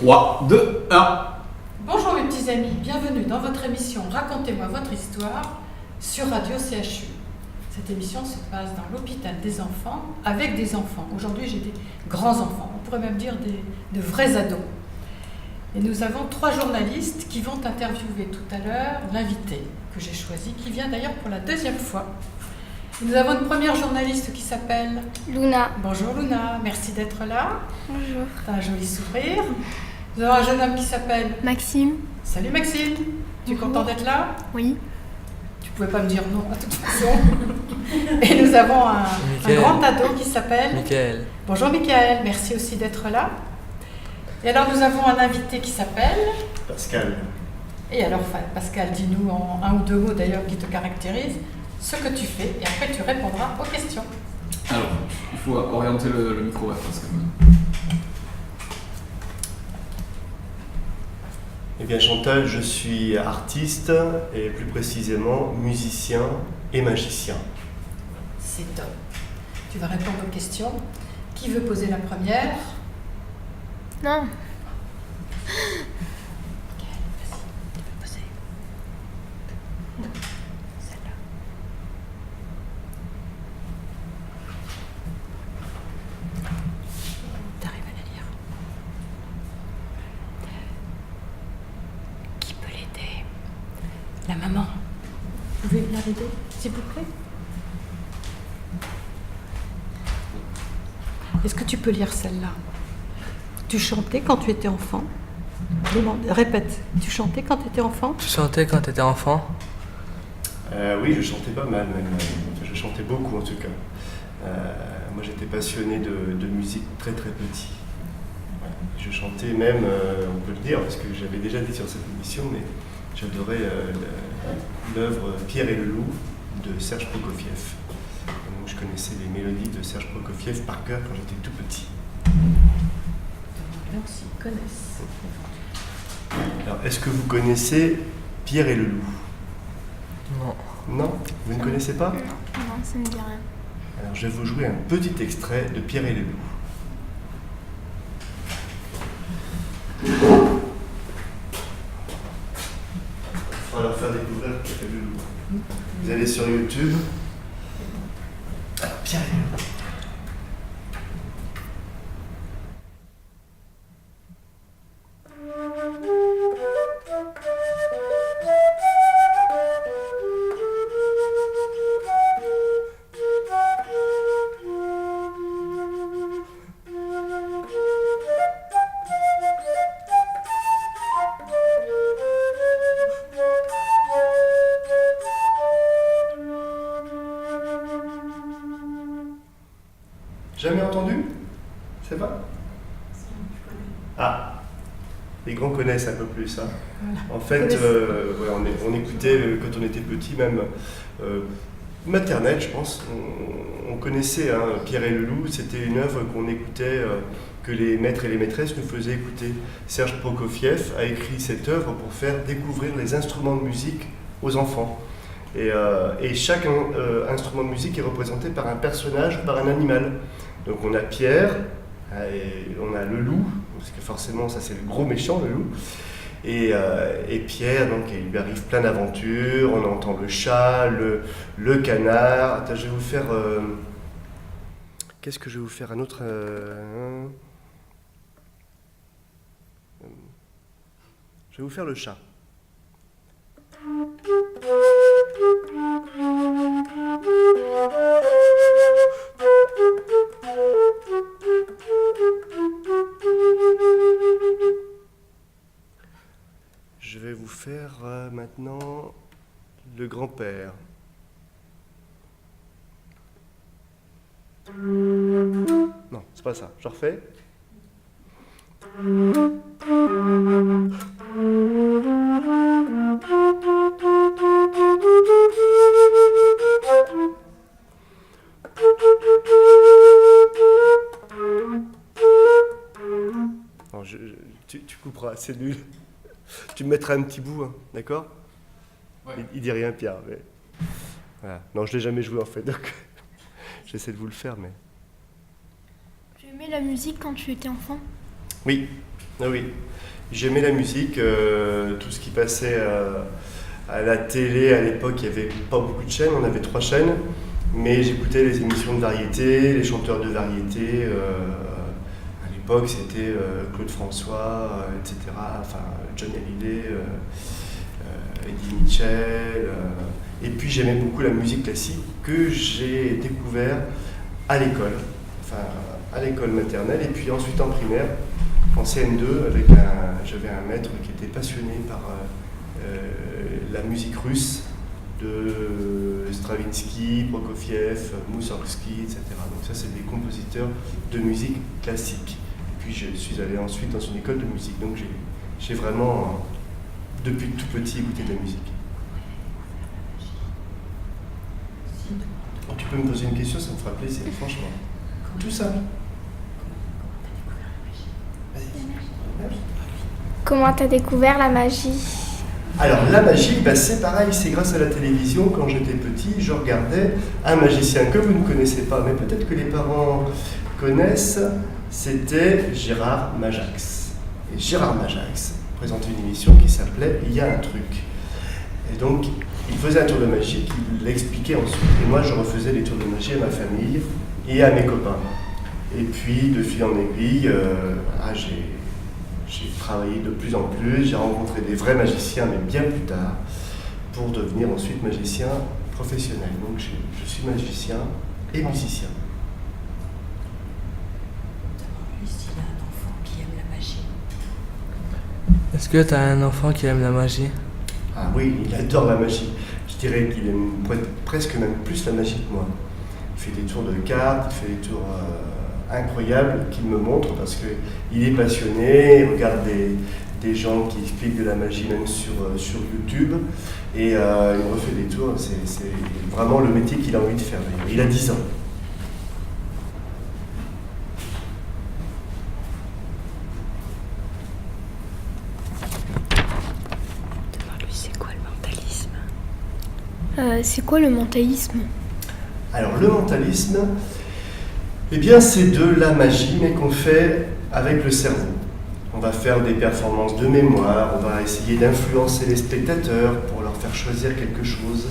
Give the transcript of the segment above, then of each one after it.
3, 2, 1. Bonjour mes petits amis, bienvenue dans votre émission Racontez-moi votre histoire sur Radio CHU. Cette émission se passe dans l'hôpital des enfants avec des enfants. Aujourd'hui j'ai des grands enfants, on pourrait même dire de vrais ados. Et nous avons 3 journalistes qui vont interviewer tout à l'heure l'invité que j'ai choisi, qui vient d'ailleurs pour la 2e fois. Et nous avons une première journaliste qui s'appelle Luna. Bonjour Luna, merci d'être là. Bonjour. Tu as un joli sourire. Nous avons un jeune homme qui s'appelle Maxime. Salut Maxime, tu es content d'être là? Oui. Tu pouvais pas me dire non à toute façon. Et nous avons un grand ado qui s'appelle Michael. Bonjour Michael, merci aussi d'être là. Et alors nous avons un invité qui s'appelle Pascal. Et alors Pascal, dis-nous en 1 ou 2 mots d'ailleurs qui te caractérisent ce que tu fais et après tu répondras aux questions. Alors, il faut orienter le micro vers Pascal. Eh bien Chantal, je suis artiste et plus précisément musicien et magicien. C'est top. Tu vas répondre aux questions. Qui veut poser la première? Non. Vas-y, tu peux poser. Celle-là. T'arrives à la lire. Qui peut l'aider? La maman. Vous pouvez bien l'aider, s'il vous plaît? Est-ce que tu peux lire celle-là? Tu chantais quand tu étais enfant? Répète, tu chantais quand tu étais enfant? Tu chantais quand tu étais enfant? Oui, je chantais pas mal même. Enfin, je chantais beaucoup en tout cas. Moi j'étais passionné de musique très très petit. Ouais. Je chantais même, on peut le dire, parce que j'avais déjà dit sur cette émission, mais j'adorais l'œuvre Pierre et le loup de Serge Prokofiev. Donc, je connaissais les mélodies de Serge Prokofiev par cœur quand j'étais tout petit. Là aussi, ils connaissent. Alors, est-ce que vous connaissez Pierre et le loup? Non. Non? Vous ne connaissez pas? Non, ça me dit rien. Alors, je vais vous jouer un petit extrait de Pierre et le loup. On va leur faire découvrir Pierre et le loup. Vous allez sur YouTube. Alors, Pierre et le loup. Jamais entendu? C'est pas? Ah, les grands connaissent un peu plus. Hein. En fait, ouais, on écoutait quand on était petit, même maternelle, je pense. On connaissait hein, Pierre et le loup. C'était une œuvre qu'on écoutait, que les maîtres et les maîtresses nous faisaient écouter. Serge Prokofiev a écrit cette œuvre pour faire découvrir les instruments de musique aux enfants. Et chaque instrument de musique est représenté par un personnage ou par un animal. Donc on a Pierre, et on a le loup, parce que forcément ça c'est le gros méchant, le loup. Et Pierre, donc il lui arrive plein d'aventures, on entend le chat, le canard. Attends, je vais vous faire... Qu'est-ce que je vais vous faire? Un autre... Je vais vous faire le chat. Je vais vous faire maintenant le grand-père. Non, c'est pas ça. Je refais. Non, tu couperas, c'est nul. Tu me mettras un petit bout, hein, d'accord? Ouais. Il dit rien, Pierre. Mais... Voilà. Non, je l'ai jamais joué en fait, donc j'essaie de vous le faire, mais... Tu aimais la musique quand tu étais enfant? Oui, Ah oui, j'aimais la musique, tout ce qui passait à la télé. À l'époque, il n'y avait pas beaucoup de chaînes, on avait 3 chaînes, mais j'écoutais les émissions de variété, les chanteurs de variété. À l'époque, c'était Claude François, etc. Enfin, John Hallyday, Eddie Mitchell. Et puis j'aimais beaucoup la musique classique que j'ai découvert à l'école, enfin à l'école maternelle, et puis ensuite en primaire, en CM2, j'avais un maître qui était passionné par la musique russe de Stravinsky, Prokofiev, Moussorgsky, etc. Donc ça, c'est des compositeurs de musique classique. Et puis je suis allé ensuite dans une école de musique, donc j'ai vraiment, depuis tout petit, écouté de la musique. Alors, tu peux me poser une question, ça me fera plaisir, franchement. Tout ça. Comment t'as découvert la magie? Alors la magie, c'est pareil, c'est grâce à la télévision. Quand j'étais petit, je regardais un magicien que vous ne connaissez pas, mais peut-être que les parents connaissent, c'était Gérard Majax. Et Gérard Majax présentait une émission qui s'appelait « Il y a un truc ». Et donc, il faisait un tour de magie, il l'expliquait ensuite. Et moi, je refaisais les tours de magie à ma famille et à mes copains. Et puis, de fil en aiguille, j'ai travaillé de plus en plus, j'ai rencontré des vrais magiciens, mais bien plus tard, pour devenir ensuite magicien professionnel. Donc, je suis magicien et musicien. Demande-lui s'il a un enfant qui aime la magie. Est-ce que tu as un enfant qui aime la magie? Ah oui, il adore la magie. Je dirais qu'il aime presque même plus la magie que moi. Il fait des tours de cartes, il fait des tours incroyables qu'il me montre parce qu'il est passionné, il regarde des gens qui expliquent de la magie même sur YouTube et il me refait des tours. C'est vraiment le métier qu'il a envie de faire. Il a 10 ans. C'est quoi le mentalisme? Alors le mentalisme, eh bien c'est de la magie mais qu'on fait avec le cerveau. On va faire des performances de mémoire, on va essayer d'influencer les spectateurs pour leur faire choisir quelque chose.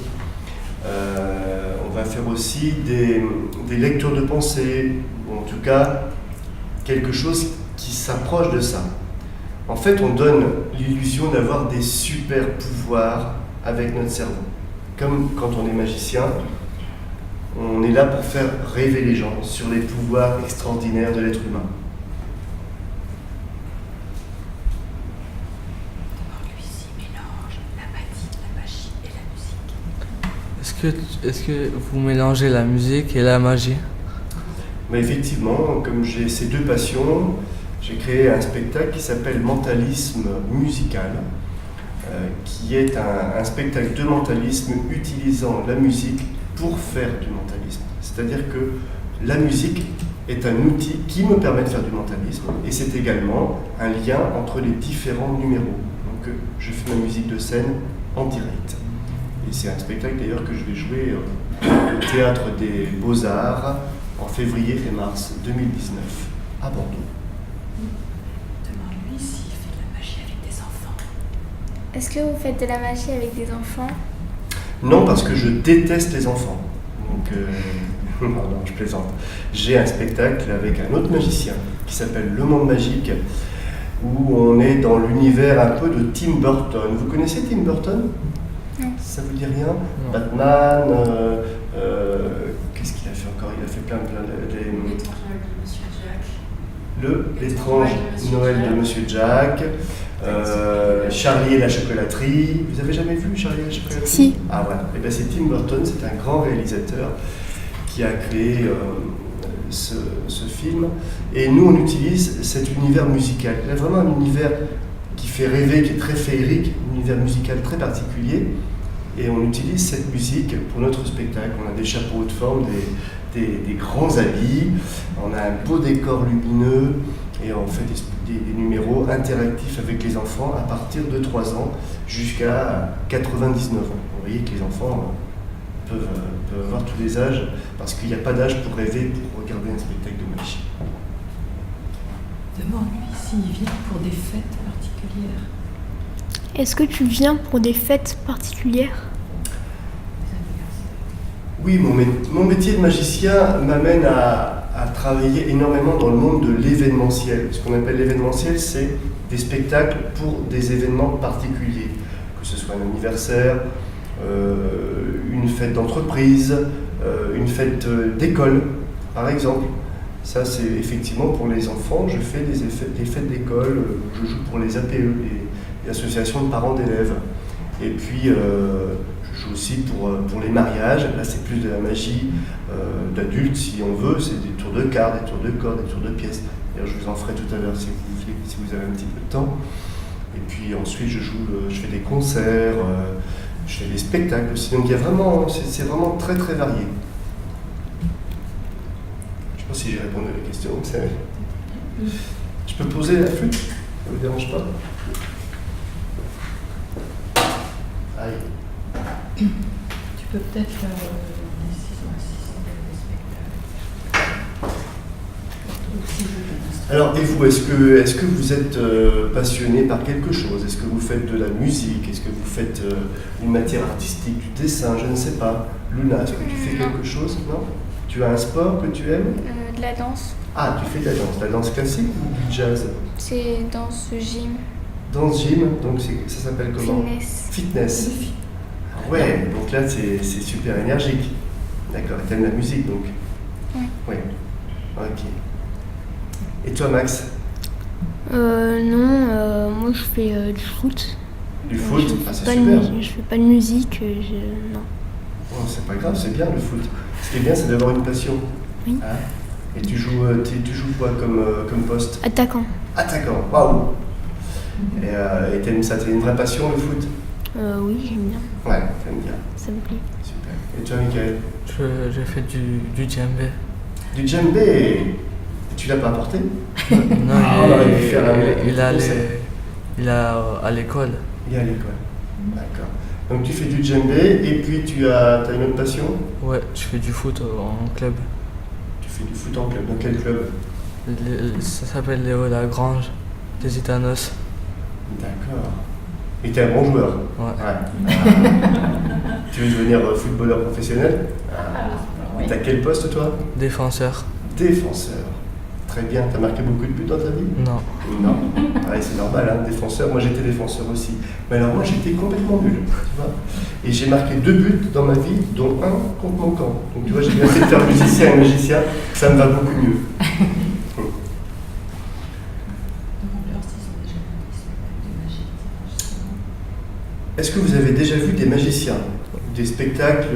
On va faire aussi des lectures de pensée, ou en tout cas quelque chose qui s'approche de ça. En fait, on donne l'illusion d'avoir des super pouvoirs avec notre cerveau. Comme quand on est magicien, on est là pour faire rêver les gens sur les pouvoirs extraordinaires de l'être humain. Demande-lui s'il mélange la magie et la musique. Est-ce que vous mélangez la musique et la magie? Mais effectivement, comme j'ai ces deux passions, j'ai créé un spectacle qui s'appelle Mentalisme musical, qui est un spectacle de mentalisme utilisant la musique pour faire du mentalisme. C'est-à-dire que la musique est un outil qui me permet de faire du mentalisme et c'est également un lien entre les différents numéros. Donc je fais ma musique de scène en direct. Et c'est un spectacle d'ailleurs que je vais jouer au Théâtre des Beaux-Arts en février et mars 2019 à Bordeaux. Demande-lui s'il fait de la magie avec des enfants. Est-ce que vous faites de la magie avec des enfants? Non, parce que je déteste les enfants. Donc, non, je plaisante. J'ai un spectacle avec un autre magicien qui s'appelle Le Monde Magique, où on est dans l'univers un peu de Tim Burton. Vous connaissez Tim Burton? Non. Ça vous dit rien? Non. Batman, qu'est-ce qu'il a fait encore? Il a fait plein L'étrange Noël de Monsieur Jack. L'étrange Noël de Monsieur Jack, Charlie et la chocolaterie. Vous avez jamais vu Charlie et la chocolaterie? Si. Ah voilà. Et bien c'est Tim Burton, c'est un grand réalisateur qui a créé ce film. Et nous on utilise cet univers musical. Il y a vraiment un univers qui fait rêver, qui est très féerique, un univers musical très particulier. Et on utilise cette musique pour notre spectacle. On a des chapeaux de forme, des grands habits, on a un beau décor lumineux et on fait des numéros interactifs avec les enfants à partir de 3 ans jusqu'à 99 ans. Vous voyez que les enfants peuvent avoir tous les âges parce qu'il n'y a pas d'âge pour rêver, pour regarder un spectacle de magie. Demande-lui s'il vient pour des fêtes particulières. Est-ce que tu viens pour des fêtes particulières? Des anniversaires. Oui, mon métier de magicien m'amène à travailler énormément dans le monde de l'événementiel. Ce qu'on appelle l'événementiel, c'est des spectacles pour des événements particuliers, que ce soit un anniversaire, une fête d'entreprise, une fête d'école, par exemple. Ça, c'est effectivement pour les enfants. Je fais des fêtes d'école, je joue pour les APE, les associations de parents d'élèves. Et puis, je joue aussi pour les mariages. Là, c'est plus de la magie d'adultes, si on veut. C'est des tours de cartes, des tours de cordes, des tours de pièces. D'ailleurs, je vous en ferai tout à l'heure si vous avez un petit peu de temps. Et puis ensuite, je fais des concerts, je fais des spectacles aussi. Donc, c'est vraiment très très varié. Je ne sais pas si j'ai répondu à la question. Je peux poser la flûte? Ça ne vous dérange pas? Aïe. Tu peux peut-être s'ils ont assisté à des spectacles. Alors, et vous, est-ce que vous êtes passionné par quelque chose? Est-ce que vous faites de la musique? Est-ce que vous faites une matière artistique, du dessin? Je ne sais pas. Luna, est-ce que tu fais quelque chose? Non? Tu as un sport que tu aimes? De la danse. Ah, tu fais de la danse classique ou du jazz? C'est danse gym. Danse gym, donc ça s'appelle comment? Fitness. Fitness. Ah ouais, donc là c'est super énergique. D'accord, et t'aimes la musique donc? Oui. Oui. Ok. Et toi Max? Non, moi je fais du foot. Du foot? Je Ah c'est fais super. je fais pas de musique, non. Oh, c'est pas grave, c'est bien le foot. Ce qui est bien c'est d'avoir une passion. Oui. Hein? Et tu joues quoi comme poste? Attaquant. Attaquant, waouh! Et t'aimes ça, t'as une vraie passion le foot? Oui, j'aime bien. Ouais, t'aimes bien. Ça me plaît. Super. Et toi Mickaël? Je fais du djembé. Du djembé? Tu l'as pas apporté? Non, on aurait dû faire il est à l'école. Il est à l'école. D'accord. Donc tu fais du djembé et puis tu as une autre passion? Ouais, je fais du foot en club. Tu fais du foot en club. Dans quel club? Ça s'appelle Léo Lagrange, des Gitanos. D'accord. Et t'es un bon joueur? Ouais. Tu veux devenir footballeur professionnel? Oui. T'as quel poste toi? Défenseur. Défenseur. Très bien. T'as marqué beaucoup de buts dans ta vie? Non. Non. Ouais, c'est normal, hein, défenseur. Moi j'étais défenseur aussi. Mais alors moi j'étais complètement nul, tu vois. Et j'ai marqué 2 buts dans ma vie, dont un contre mon camp. Donc tu vois, j'ai bien fait de faire musicien et magicien, ça me va beaucoup mieux. Est-ce que vous avez déjà vu des magiciens? Des spectacles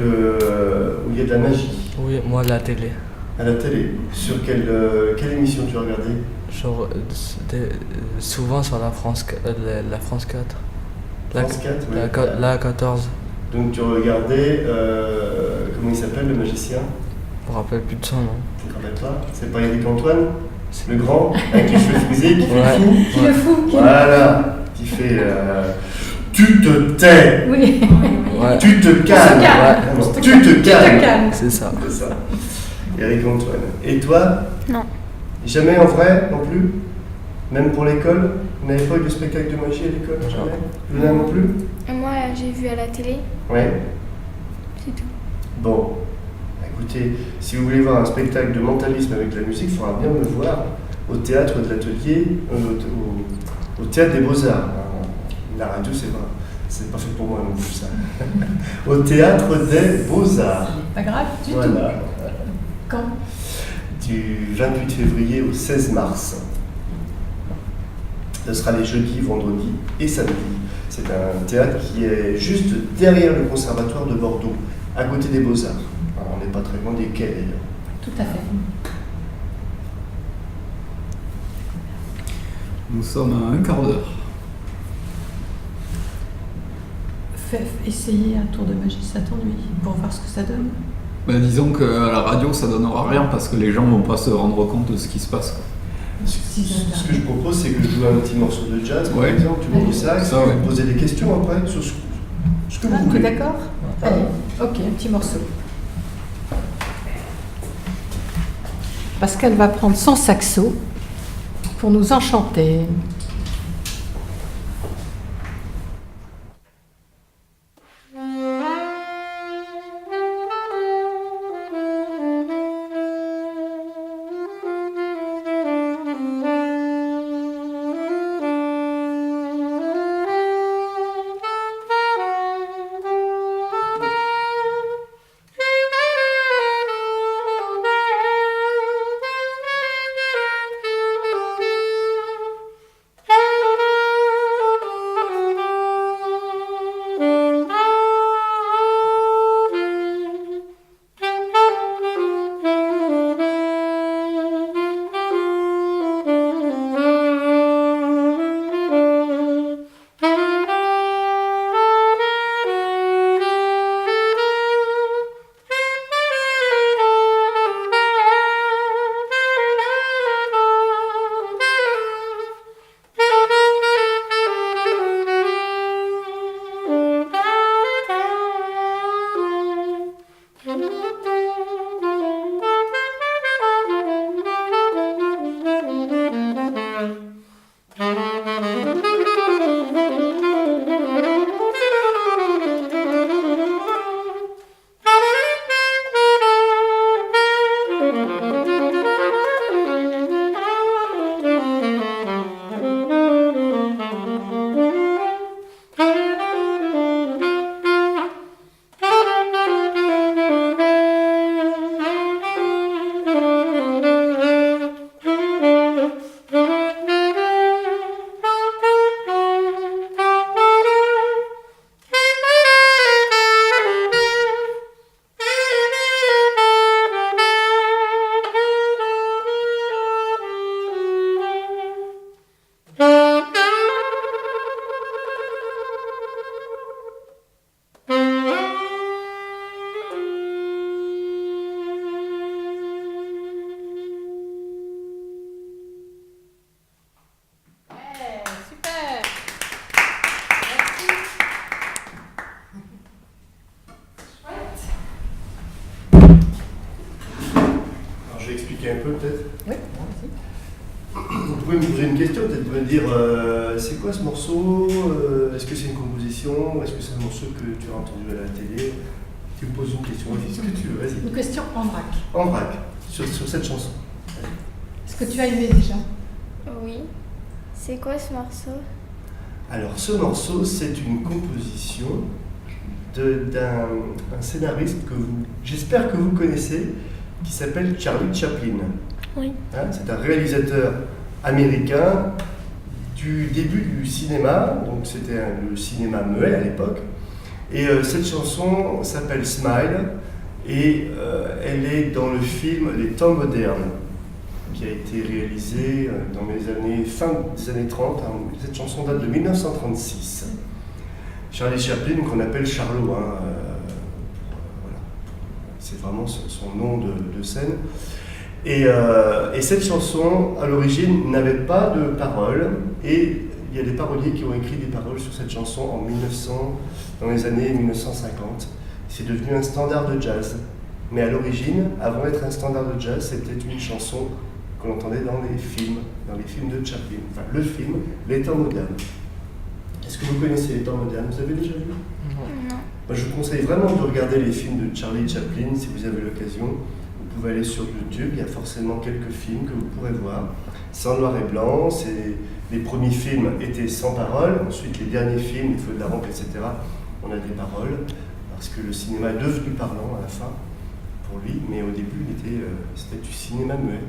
où il y a de la magie? Oui, moi la télé. À la télé? Sur quelle émission tu as regardé? Genre, souvent sur la France 4. France 4, oui. La 14. Donc tu regardais, comment il s'appelle le magicien? Je me rappelle plus de son nom. Tu ne te rappelles pas? C'est pas Eric Antoine? Le grand, avec les cheveux frisés, qui fait Ouais. le fou? Qui le fout? Voilà, qui fait tu te tais, Oui. Ouais. tu te calmes, calme. Non, tu te calmes. calme. C'est ça. C'est ça. Eric Antoine. Et toi? Non. Jamais en vrai non plus? Même pour l'école? Vous n'avez pas eu de spectacle de magie à l'école? Jamais? Luna non plus? Moi, j'ai vu à la télé, Ouais. c'est tout. Bon, écoutez, si vous voulez voir un spectacle de mentalisme avec de la musique, il faudra bien me voir au théâtre de l'atelier, au théâtre des Beaux-Arts. La radio, c'est pas fait pour moi non plus ça. Au théâtre des Beaux-Arts. Pas grave du tout. Voilà. Quand? Du 28 février au 16 mars. Ce sera les jeudis, vendredis et samedis. C'est un théâtre qui est juste derrière le conservatoire de Bordeaux, à côté des Beaux-Arts. Alors, on n'est pas très loin des quais d'ailleurs. Tout à fait. Nous sommes à un quart d'heure. Fais essayer un tour de magie, ça t'ennuie, pour voir ce que ça donne. Ben, disons qu'à la radio, ça donnera rien parce que les gens vont pas se rendre compte de ce qui se passe, quoi. Ce que je propose, c'est que je joue un petit morceau de jazz, par Ouais. exemple, tu vois ça, et Ça, vous ouais. me posez des questions après sur ce que vous Ah, t'es voulez. d'accord? Allez, ok, un petit morceau. Pascal va prendre son saxo pour nous enchanter. Un peu peut-être. Oui, vous pouvez me poser une question, peut-être me dire c'est quoi ce morceau, est-ce que c'est une composition, est-ce que c'est un morceau que tu as entendu à la télé? Tu me poses une question, vas-y, ce que tu veux, vas-y. Une question en vrac. En vrac, sur cette chanson. Est-ce que tu as aimé déjà? Oui. C'est quoi ce morceau? Alors ce morceau, c'est une composition d'un scénariste que j'espère que vous connaissez, qui s'appelle Charlie Chaplin. Oui. Hein, c'est un réalisateur américain du début du cinéma, donc c'était le cinéma muet à l'époque. Et cette chanson s'appelle Smile, et elle est dans le film Les Temps modernes, qui a été réalisé dans les années, fin des années 30. Hein. Cette chanson date de 1936. Charlie Chaplin, qu'on appelle Charlot, voilà. C'est vraiment son nom de scène. Et cette chanson, à l'origine, n'avait pas de paroles, et il y a des paroliers qui ont écrit des paroles sur cette chanson dans les années 1950. C'est devenu un standard de jazz. Mais à l'origine, avant d'être un standard de jazz, c'était une chanson qu'on entendait dans les films de Chaplin. Enfin, le film, Les Temps modernes. Est-ce que vous connaissez Les Temps modernes? Vous avez déjà vu? Non. Moi, je vous conseille vraiment de regarder les films de Charlie Chaplin si vous avez l'occasion. Vous pouvez aller sur YouTube, il y a forcément quelques films que vous pourrez voir. C'est en noir et blanc, les premiers films étaient sans paroles, ensuite les derniers films, Les Feux de la Rampe, etc., on a des paroles, parce que le cinéma est devenu parlant à la fin pour lui, mais au début c'était du cinéma muet.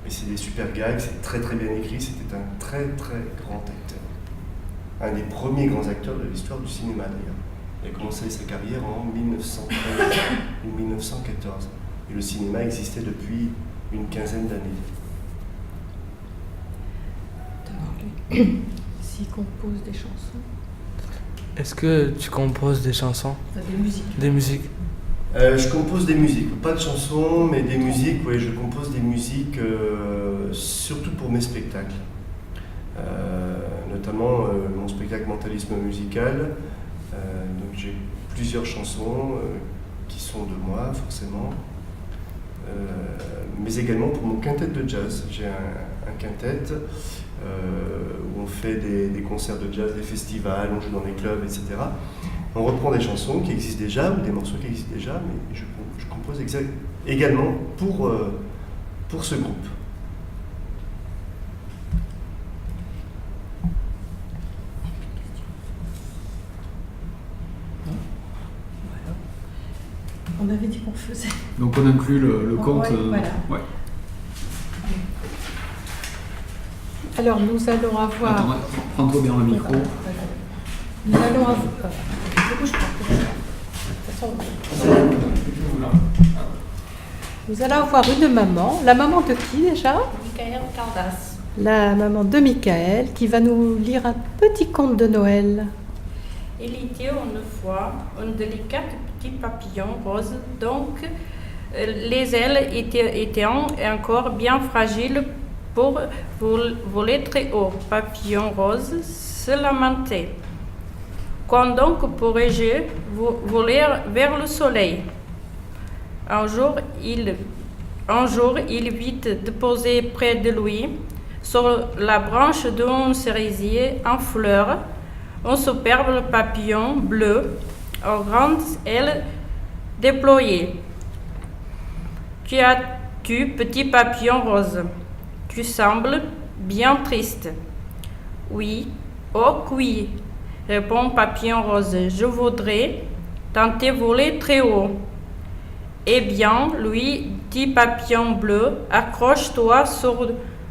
Et c'est des super gags, c'est très très bien écrit, c'était un très très grand acteur. Un des premiers grands acteurs de l'histoire du cinéma d'ailleurs. Il a commencé sa carrière en 1913 ou 1914. Et le cinéma existait depuis une quinzaine d'années. S'il compose des chansons. Est-ce que tu composes des chansons? Des musiques. Des musiques? Je compose des musiques, pas de chansons, mais des musiques, oui, je compose des musiques surtout pour mes spectacles. Notamment mon spectacle Mentalisme musical. Donc j'ai plusieurs chansons qui sont de moi, forcément. Mais également pour mon quintet de jazz. J'ai un quintet, où on fait des concerts de jazz, des festivals, on joue dans des clubs, etc. On reprend des chansons qui existent déjà, ou des morceaux qui existent déjà, mais je compose également pour ce groupe. On avait dit qu'on faisait. Donc on inclut le conte. Ouais, voilà. Ouais. Alors nous allons avoir. Attends, prends-toi bien le micro. Nous allons avoir. Je bouge pas. De toute façon, nous allons avoir une maman. La maman de qui déjà? Michael Cardas. La maman de Michael qui va nous lire un petit conte de Noël. Il était une fois un délicat petit papillon rose, donc les ailes étaient encore bien fragiles pour voler très haut. Papillon rose se lamentait. Quand donc pourrais-je voler vers le soleil? Un jour, il vit déposer près de lui, sur la branche d'un cerisier en fleurs, un superbe papillon bleu aux grandes ailes déployées. Qui as-tu, petit papillon rose? Tu sembles bien triste. Oui, oh oui, répond papillon rose. Je voudrais tenter voler très haut. Eh bien, lui dit papillon bleu, accroche-toi sur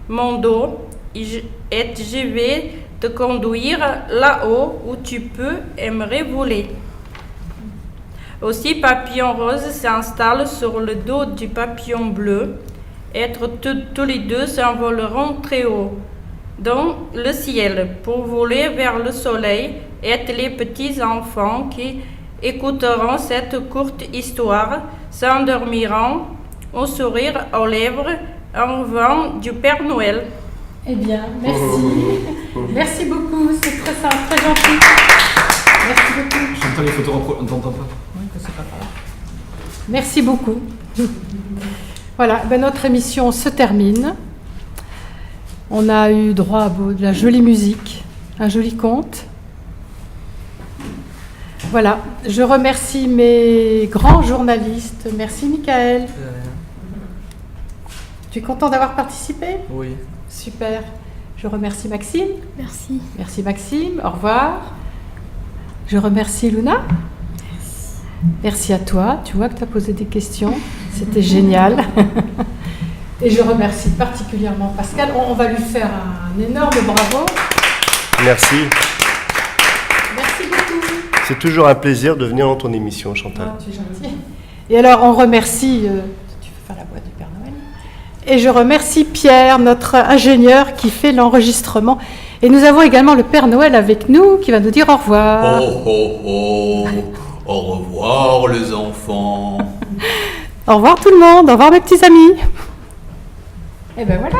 mon dos et je vais te conduire là-haut où tu peux aimerais voler. Aussi, papillon rose s'installe sur le dos du papillon bleu et tous les deux s'envoleront très haut dans le ciel pour voler vers le soleil. Et les petits enfants qui écouteront cette courte histoire s'endormiront au sourire aux lèvres en vent du Père Noël. Eh bien, merci. Merci beaucoup, c'est très simple, très gentil. Merci beaucoup. Chantal, il faut te reprendre, on t'entend pas. Oui, c'est pas grave. Merci beaucoup. Voilà, ben notre émission se termine. On a eu droit à de la jolie musique, un joli conte. Voilà, je remercie mes grands journalistes. Merci Michael. Tu es content d'avoir participé? Oui. Super. Je remercie Maxime. Merci. Merci Maxime. Au revoir. Je remercie Luna. Merci à toi. Tu vois que tu as posé des questions. C'était génial. Et je remercie particulièrement Pascal. On va lui faire un énorme bravo. Merci. Merci beaucoup. C'est toujours un plaisir de venir dans ton émission, Chantal. Ah, tu es gentil. Et alors, on remercie... tu veux faire la voix du Père Noël? Et je remercie Pierre, notre ingénieur, qui fait l'enregistrement. Et nous avons également le Père Noël avec nous, qui va nous dire au revoir. Oh oh oh, au revoir les enfants. Au revoir tout le monde, au revoir mes petits amis. Et ben voilà.